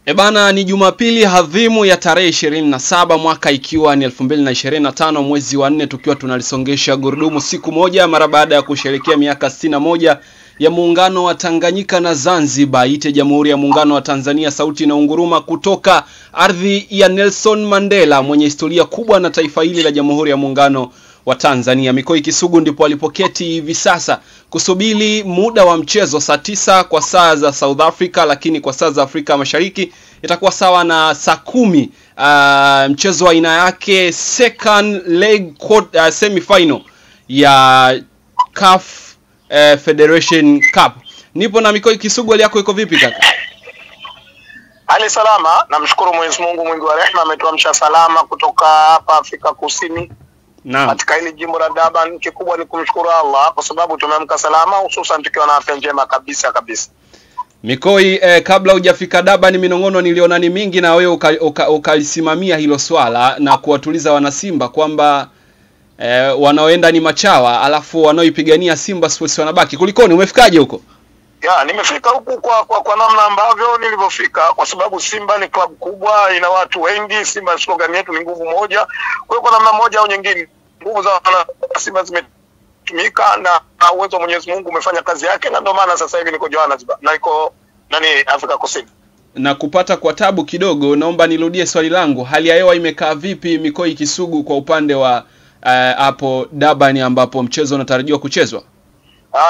Ebana, ni Jumapili hadhimu ya tarehe 27 mwaka ikiwa ni 2025 mwezi wa 4, tukiwa tunalisongesha gurudumu siku moja mara baada ya kusherehekea miaka 61 ya muungano wa Tanganyika na Zanzibar. Ite Jamhuri ya Muungano wa Tanzania, sauti na unguruma kutoka ardhi ya Nelson Mandela, mwenye historia kubwa na taifa hili la Jamhuri ya Muungano wa Tanzania. Mikoi Kisugu ndipo alipoketi hivi sasa kusubiri muda wa mchezo saa 9 kwa saa za South Africa, lakini kwa saa za Afrika Mashariki itakuwa sawa na saa 10. Mchezo wa aina yake second leg semi-final ya CAF Federation Cup. Nipo na Mikoi Kisugu, hali yako iko vipi kaka? Hali salama, namshukuru Mwenyezi Mungu mwingi wa rehema, ametuamsha salama kutoka hapa Afrika Kusini. Naam. Katika hili jimbo la Durban, kikubwa ni kumshukuru Allah kwa sababu tumeamka salama, hususan tukiwa na afya njema kabisa. Mikoi, kabla hujafika Durban, minongono niliona ni mingi na wewe ukalisimamia hilo swala na kuwatuliza wanasimba kwamba wanaoenda ni machawa, alafu wanaoipigania Simba Sports wanabaki. Kulikoni, umefikaje huko? Ya, nimefika huku kwa namna ambavyo nilivyofika, kwa sababu Simba ni klabu kubwa, ina watu wengi. Simba slogan yetu ni nguvu moja. Kwa hiyo kwa namna moja au nyingine nguvu za Simba zimetumika na uwezo wa Mwenyezi Mungu umefanya kazi yake, na ndio maana sasa hivi niko Johannesburg na niko Afrika Kusini. Na kupata kwa tabu kidogo, naomba nirudie swali langu. Hali ya hewa imekaa vipi Mikoi Kisugu kwa upande wa hapo Durban ambapo mchezo unatarajiwa kuchezwa?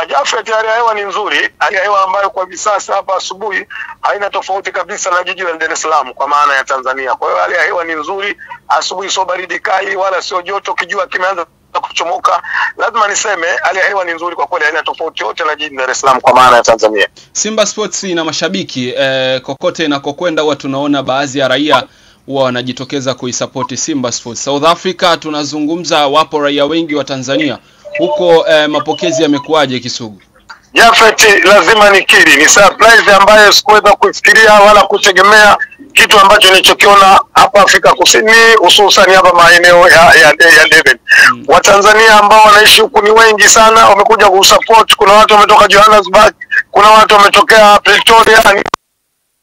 Jafet, hali ya hewa ni nzuri. Hali ya hewa ambayo kwa hivi sasa hapa asubuhi haina tofauti kabisa na jiji la Dar es Salaam kwa maana ya Tanzania. Kwa hiyo hali ya hewa ni nzuri. Asubuhi sio baridi kali wala sio joto, kijua kimeanza kuchomoka. Lazima niseme hali ya hewa ni nzuri kwa kweli, haina tofauti yote na jiji la Dar es Salaam kwa maana ya Tanzania. Simba Sports ina mashabiki kokote na kokwenda, huwa tunaona baadhi ya raia huwa wanajitokeza kuisupport Simba Sports. South Africa tunazungumza, wapo raia wengi wa Tanzania. Huko mapokezi yamekuaje Kisugu? Jafet, lazima nikiri ni surprise ambayo sikuweza kufikiria wala kutegemea, kitu ambacho nilichokiona hapa Afrika Kusini, hususan hapa maeneo ya Durban. Watanzania ambao wanaishi huku ni wengi sana, wamekuja kusupport. Kuna watu wametoka Johannesburg, kuna watu wametokea Pretoria.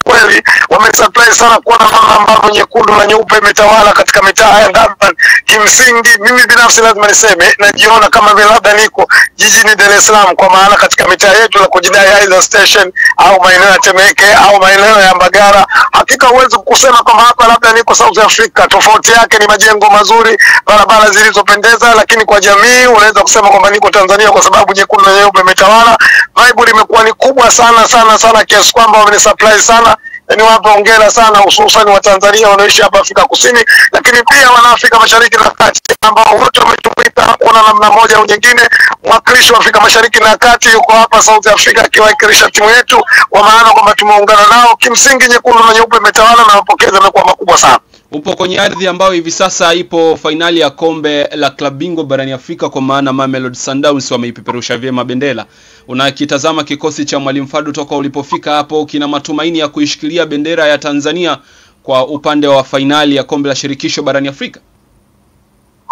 Kweli wamesurprise sana kuona mama ambao nyekundu na nyeupe imetawala katika mitaa ya Durban. Kimsingi mimi binafsi lazima niseme najiona kama vile labda niko jijini Dar es Salaam, kwa maana katika mitaa yetu la kujidai Highland Station au maeneo ya Temeke au maeneo ya Mbagara, hakika huwezi kusema kwamba hapa labda niko South Africa. Tofauti yake ni majengo mazuri, barabara zilizopendeza, lakini kwa jamii unaweza kusema kwamba niko Tanzania kwa sababu nyekundu na nyeupe imetawala. Vibe imekuwa ni kubwa sana kiasi kwamba wamenisurprise sana. Ni wapo hongera sana, hususan wa Tanzania wanaoishi hapa Afrika Kusini, lakini pia wana Afrika Mashariki na Kati ambao wote wametumika kuona namna moja au nyingine. Mwakilishi wa Afrika Mashariki na Kati yuko hapa South Africa akiwakilisha timu yetu, kwa maana kwamba tumeungana nao. Kimsingi nyekundu na nyeupe imetawala na mapokezi yamekuwa makubwa sana. Upo kwenye ardhi ambayo hivi sasa ipo finali ya kombe la klabu bingwa barani Afrika, kwa maana Mamelodi Sundowns wameipeperusha vyema bendera. Unakitazama kikosi cha Mwalimu Fadu toka ulipofika hapo, kina matumaini ya kuishikilia bendera ya Tanzania kwa upande wa finali ya kombe la shirikisho barani Afrika?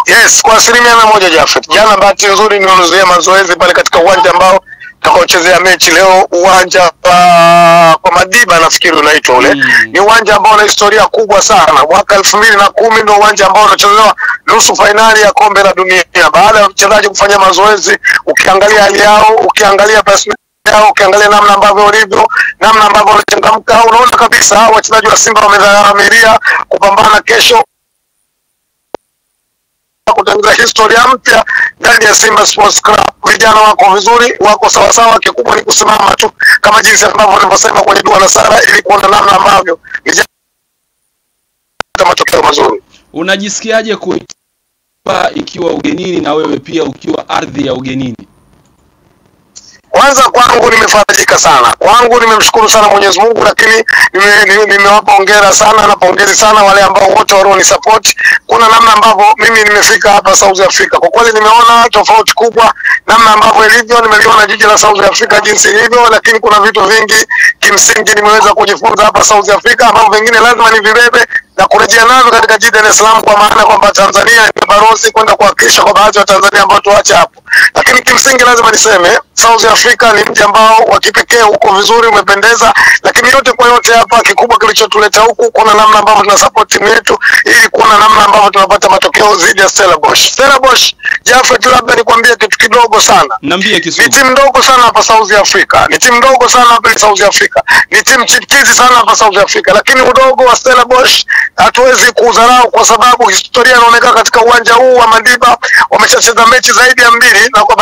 Yes, kwa 100% Jafet. Jana bahati nzuri nilihudhuria mazoezi pale katika uwanja ambao tutakaochezea mechi leo, uwanja kwa Madiba nafikiri unaitwa ule. Ni uwanja ambao una historia kubwa sana. Mwaka 2010 ndio uwanja ambao unachezewa nusu finali ya kombe la dunia. Baada ya wachezaji kufanya mazoezi, ukiangalia hali yao, ukiangalia yao, ukiangalia namna ambavyo walivyo, namna ambavyo wanachangamka, unaona kabisa wachezaji wa Simba wamedhamiria kupambana kesho kutengeneza historia mpya ndani ya Simba Sports Club. Vijana wako vizuri, wako sawa, kikubwa ni kusimama tu kama jinsi ambavyo wanavyosema kwenye dua na sala, ili kuona namna ambavyo vijana matokeo mazuri. Unajisikiaje kuipa ikiwa ugenini na wewe pia ukiwa ardhi ya ugenini? Kwanza kwangu nimefarijika sana. Kwangu nimemshukuru sana Mwenyezi Mungu, lakini nimewapa hongera sana na pongezi sana wale ambao wote walioni support. Kuna namna ambavyo mimi nimefika hapa South Africa. Kwa kweli nimeona tofauti kubwa namna ambavyo ilivyo, nimeliona jiji la South Africa jinsi ilivyo, lakini kuna vitu vingi kimsingi nimeweza kujifunza hapa South Africa ambavyo vingine lazima nivibebe na kurejea navyo katika jiji Dar es Salaam, kwa maana kwamba Tanzania ni balozi kwenda kuhakikisha kwa baadhi ya Tanzania ambao tuache hapo. Lakini kimsingi lazima niseme South Africa ni mji ambao wa kipekee, uko vizuri, umependeza, lakini yote kwa yote hapa kikubwa kilichotuleta huku kuna namna ambavyo tuna support timu yetu ili kuna namna ambavyo tunapata matokeo dhidi ya Stellenbosch. Stellenbosch, Jafet, labda nikwambie kitu kidogo sana. Niambie Kisugu. Ni timu ndogo sana hapa South Africa. Ni timu ndogo sana hapa South Africa. Ni timu chipukizi sana hapa South Africa. Lakini udogo wa Stellenbosch hatuwezi kudharau kwa sababu historia inaonekana katika uwanja huu wa Madiba wameshacheza mechi zaidi ya 2 na kwa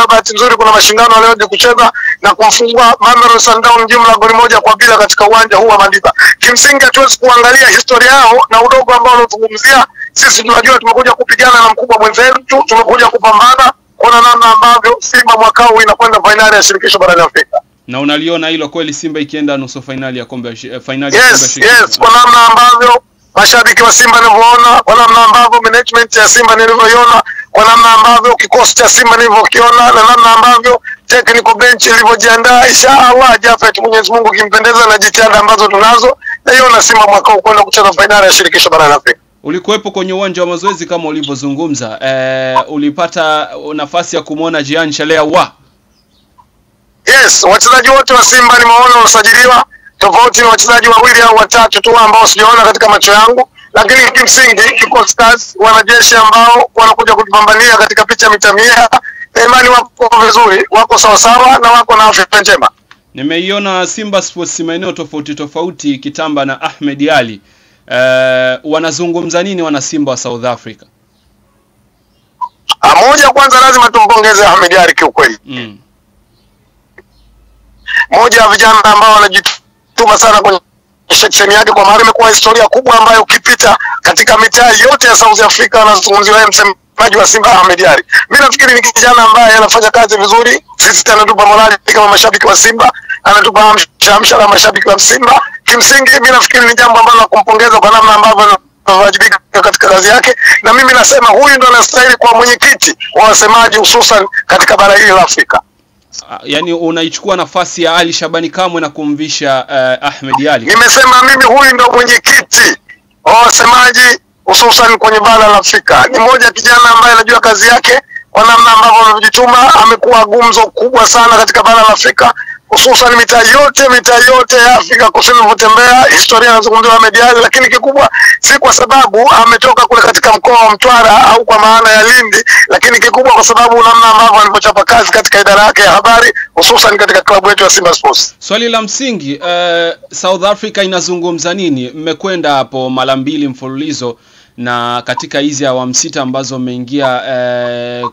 bahati nzuri kuna mashindano leo kucheza na kumfungua Mamelodi Sundowns jumla goli 1-0 katika uwanja huu wa Madiba. Kimsingi hatuwezi kuangalia historia yao na udogo ambao wanazungumzia. Sisi tunajua tumekuja kupigana na mkubwa mwenzetu, tumekuja kupambana kuna namna ambavyo Simba mwaka huu inakwenda finali ya shirikisho barani Afrika. Na unaliona hilo kweli, Simba ikienda nusu finali ya kombe finali ya kombe shirikisho? Yes, kwa namna ambavyo mashabiki wa Simba wanavyoona, kwa namna ambavyo management ya Simba nilivyoiona, kwa namna ambavyo kikosi cha Simba nilivyokiona, na namna ambavyo technical bench ilivyojiandaa, inshallah Jafet, Mwenyezi Mungu kimpendeza na jitihada ambazo tunazo, naiona Simba mwaka huu kwenda kucheza finali ya shirikisho barani Afrika. Ulikuwepo kwenye uwanja wa mazoezi kama ulivyozungumza, ulipata nafasi ya kumuona Jean Chalea wa? Yes, wachezaji wote wa Simba nimeona wasajiliwa, tofauti na wachezaji wawili au watatu tu ambao sijaona katika macho yangu, lakini kimsingi kikosi kazi, wanajeshi ambao wanakuja kutupambania katika picha mitamia, na imani wako vizuri, wako sawa sawa na wako na afya njema. Nimeiona Simba Sports maeneo tofauti Kitamba na Ahmed Ali. Wanazungumza nini wana Simba wa South Africa? Moja, kwanza lazima tumpongeze Ahmed Ali kiukweli. Moja ya vijana ambao wanajituma sana kwenye section yake, kwa maana imekuwa historia kubwa ambayo ukipita katika mitaa yote ya South Africa wanazungumzia msemaji wa Simba Ahmed Ali. Mimi nafikiri ni kijana ambaye anafanya kazi vizuri. Sisi anatupa morali kama mashabiki wa Simba, anatupa hamsha na mashabiki wa Simba. Kimsingi mimi nafikiri ni jambo ambalo la kumpongeza kwa namna ambavyo anawajibika katika kazi yake, na mimi nasema huyu ndo anastahili kwa mwenyekiti wa wasemaji hususan katika bara hili la Afrika. Yaani unaichukua nafasi ya Ali Shabani Kamwe na kumvisha Ahmed Ali. Nimesema mimi huyu ndo mwenyekiti wa wasemaji hususan kwenye bara la Afrika. Ni mmoja kijana ambaye anajua kazi yake, kwa namna ambavyo anajituma amekuwa gumzo kubwa sana katika bara la Afrika, hususan mitaa yote ya Afrika Kusini unapotembea, historia inazungumziwa Ahmed Ali, lakini kikubwa si kwa sababu ametoka kule katika mkoa wa Mtwara au kwa maana ya Lindi, lakini kikubwa kwa sababu namna ambavyo alipochapa kazi katika idara yake ya habari, hususan katika klabu yetu ya Simba Sports. Swali la msingi, South Africa inazungumza nini? Mmekwenda hapo mara 2 mfululizo, na katika hizi awamu 6 ambazo mmeingia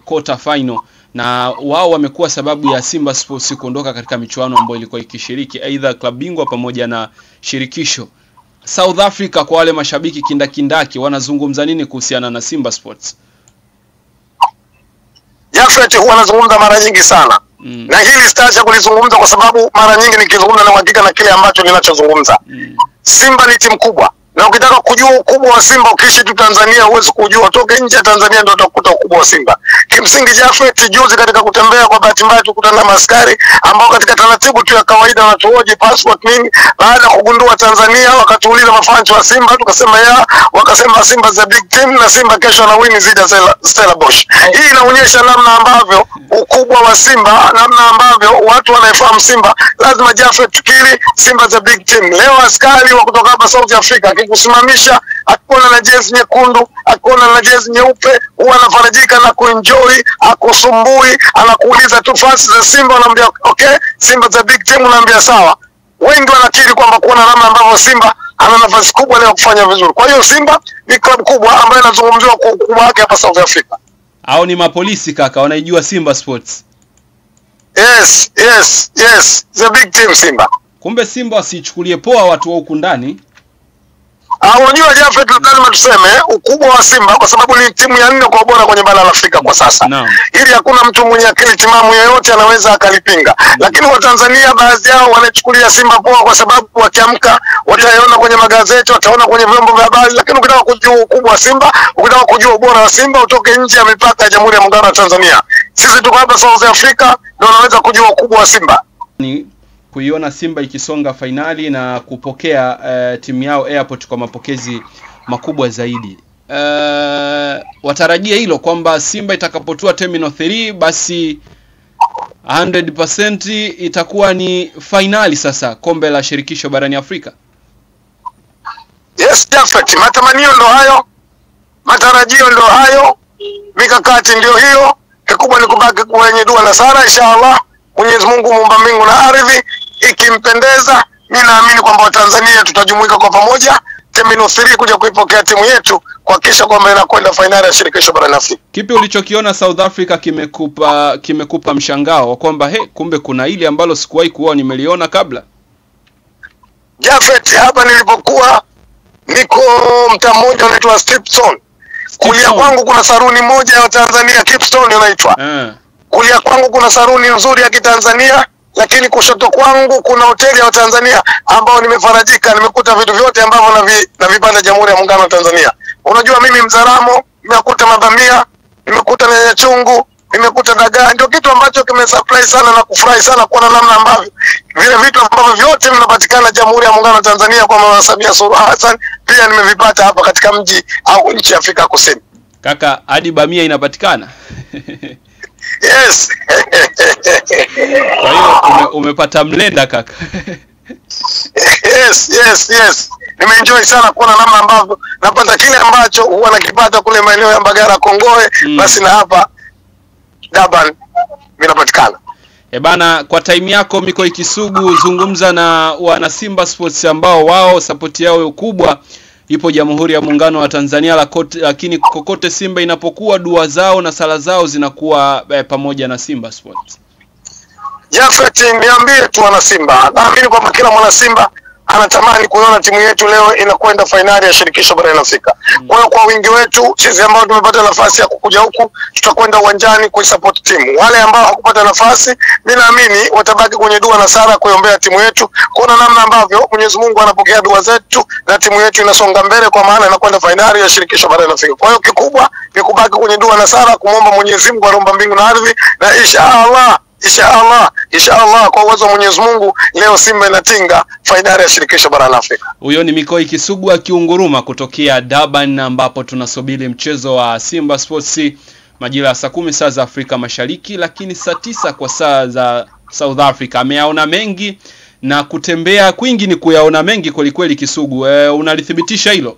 quarter final, na wao wamekuwa sababu ya Simba Sports kuondoka katika michuano ambayo ilikuwa ikishiriki aidha klabu bingwa pamoja na shirikisho. South Africa, kwa wale mashabiki kindakindaki, wanazungumza nini kuhusiana na Simba Sports? Jafet, huwa nazungumza mara nyingi sana. Na hili sitaacha kulizungumza kwa sababu mara nyingi nikizungumza na uhakika na kile ambacho ninachozungumza. Simba ni timu kubwa. Na ukitaka kujua ukubwa wa Simba ukiishi tu Tanzania huwezi kujua, toke nje ya Tanzania ndio utakuta ukubwa wa Simba. Kimsingi Jafet, juzi katika kutembea kwa bahati mbaya tukutana na maskari ambao katika taratibu tu ya kawaida wanatuhoji passport nini, baada ya kugundua Tanzania wakatuuliza mafancho wa Simba, tukasema wakasema Simba the big team na Simba kesho na win zidi ya Stellenbosch. Hii inaonyesha namna ambavyo ukubwa wa Simba, namna ambavyo watu wanaifahamu Simba. Lazima Jafet tukiri Simba the big team. Leo askari wa kutoka hapa South Africa kusimamisha, akiona na jezi nyekundu, akiona na jezi nyeupe, huwa anafarajika na kuenjoy, akusumbui, anakuuliza tu fasi za Simba, anamwambia okay, Simba the big team, anamwambia sawa. Wengi wanakiri kwamba kuona namna ambavyo Simba ana nafasi kubwa leo kufanya vizuri. Kwa hiyo Simba ni klabu kubwa ambayo inazungumziwa kwa ukubwa wake hapa South Africa. Hao ni mapolisi kaka, wanaijua Simba Sports. Yes, the big team Simba. Kumbe Simba wasichukulie poa watu wa huku ndani. Unajua Jafet, lazima tuseme ukubwa wa Simba kwa sababu ni timu ya 4 kwa ubora kwenye bara la Afrika kwa sasa. Ili hakuna mtu mwenye akili timamu yeyote anaweza akalipinga. Lakini wa Tanzania baadhi yao wanachukulia Simba poa kwa sababu wakiamka wataona kwenye magazeti, wataona kwenye vyombo vya habari, lakini ukitaka kujua ukubwa wa Simba, ukitaka kujua ubora wa Simba, utoke nje ya mipaka ya Jamhuri ya Muungano wa Tanzania. Sisi tuko hapa South Africa ndio unaweza kujua ukubwa wa Simba. Ni kuiona Simba ikisonga finali na kupokea timu yao Airport kwa mapokezi makubwa zaidi. Watarajia hilo kwamba Simba itakapotua Terminal 3 basi 100% itakuwa ni finali sasa kombe la shirikisho barani Afrika. Yes, definitely. Matamanio ndo hayo, matarajio ndo hayo, mikakati ndio hiyo. Kikubwa ni kubaki kwenye dua na sala, inshallah. Mwenyezi Mungu muumba mbingu na ardhi, ikimpendeza, mimi naamini kwamba Watanzania tutajumuika kwa pamoja Terminal 3 kuja kuipokea timu yetu kuhakikisha kwamba inakwenda finali ya shirikisho barani Afrika. Kipi ulichokiona South Africa kimekupa mshangao kwamba kumbe kuna ile ambalo sikuwahi kuona nimeliona kabla? Jafet, hapa nilipokuwa niko mtaa mmoja unaitwa Stepstone. Kulia kwangu kuna saruni moja ya Tanzania, Stepstone inaitwa. Kulia kwangu kuna saruni nzuri ya Kitanzania, lakini kushoto kwangu kuna hoteli ya Tanzania ambao nimefarajika, nimekuta vitu vyote ambavyo na vipanda Jamhuri ya Muungano wa Tanzania. Unajua mimi Mzaramo, nimekuta mabamia, nimekuta nyanya chungu, nimekuta dagaa. Ndio kitu ambacho kimesurprise sana na kufurahi sana kuona namna ambavyo vile vitu ambavyo vyote vinapatikana Jamhuri ya Muungano wa Tanzania kwa Mama Samia Suluhu Hassan pia nimevipata hapa katika mji au nchi ya Afrika Kusini. Kaka, hadi bamia inapatikana? Yes. Kwa hiyo umepata mlenda kaka. Yes. Nimeenjoy sana kuona namna ambavyo napata kile ambacho huwa nakipata kule maeneo ya Mbagala, Kongoe, basi na hapa Durban vinapatikana. Bana, kwa time yako Mikoi Kisugu, zungumza na wana Simba Sports ambao wao support yao kubwa ipo Jamhuri ya Muungano wa Tanzania, lakini kokote Simba inapokuwa dua zao na sala zao zinakuwa pamoja na Simba Sports. Jafet, niambie tu wana Simba, naamini kwamba kila mwana Simba anatamani kuona timu yetu leo inakwenda finali ya shirikisho barani Afrika. Kwa hiyo kwa wingi wetu sisi ambao tumepata nafasi ya kukuja huku tutakwenda uwanjani kuisupport timu. Wale ambao hakupata nafasi, mimi naamini watabaki kwenye dua na sala kuiombea timu yetu, kuona namna ambavyo Mwenyezi Mungu anapokea dua zetu na timu yetu inasonga mbele kwa maana inakwenda finali ya shirikisho barani Afrika. Kwa hiyo kikubwa ni kubaki kwenye dua na sala, kumwomba Mwenyezi Mungu aomba mbingu na ardhi, na inshallah kwa uwezo wa Mwenyezi Mungu leo Simba inatinga finali ya shirikisho barani Afrika. Huyo ni Mikoi Kisugu akiunguruma kutokea Durban, ambapo tunasubiri mchezo wa Simba Sports majira ya saa 10 saa za Afrika Mashariki, lakini saa 9 kwa saa za South Africa. Ameyaona mengi na kutembea kwingi ni kuyaona mengi kweli Kisugu. Unalithibitisha hilo?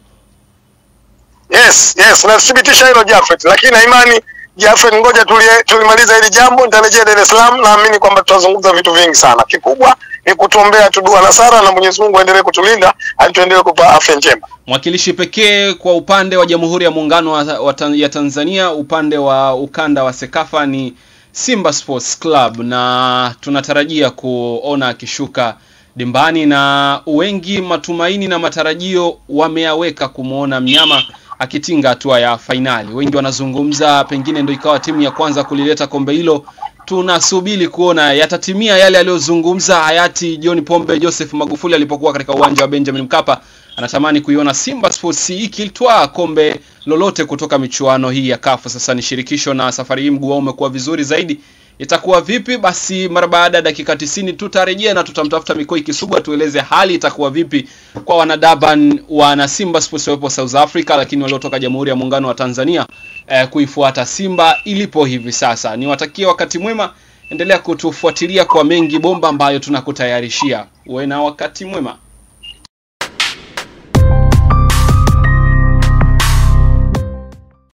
Yes, nathibitisha hilo Jafet, lakini na imani Jafet, ngoja tulimaliza hili jambo, nitarejea Dar es Salaam, naamini kwamba tutazungumza vitu vingi sana. Kikubwa ni kutuombea dua na sala, na Mwenyezi Mungu aendelee kutulinda, atuendelee kupa afya njema. Mwakilishi pekee kwa upande wa Jamhuri ya Muungano ya Tanzania, upande wa ukanda wa Sekafa ni Simba Sports Club, na tunatarajia kuona akishuka dimbani, na wengi matumaini na matarajio wameyaweka kumuona mnyama akitinga hatua ya finali. Wengi wanazungumza pengine ndio ikawa timu ya kwanza kulileta kombe hilo. Tunasubiri kuona yatatimia yale aliyozungumza hayati John Pombe Joseph Magufuli alipokuwa katika uwanja wa Benjamin Mkapa. Anatamani kuiona Simba Sports ikitwaa kombe lolote kutoka michuano hii ya CAF. Sasa ni shirikisho, na safari hii mguu wao umekuwa vizuri zaidi. Itakuwa vipi? Basi mara baada ya dakika 90 tutarejea na tutamtafuta Mikoi Kisugu atueleze hali itakuwa vipi kwa wana Durban, wana Simba Sports wapo South Africa, lakini waliotoka Jamhuri ya Muungano wa Tanzania kuifuata Simba ilipo hivi sasa. Niwatakie wakati mwema, endelea kutufuatilia kwa mengi bomba ambayo tunakutayarishia. Uwe na wakati mwema.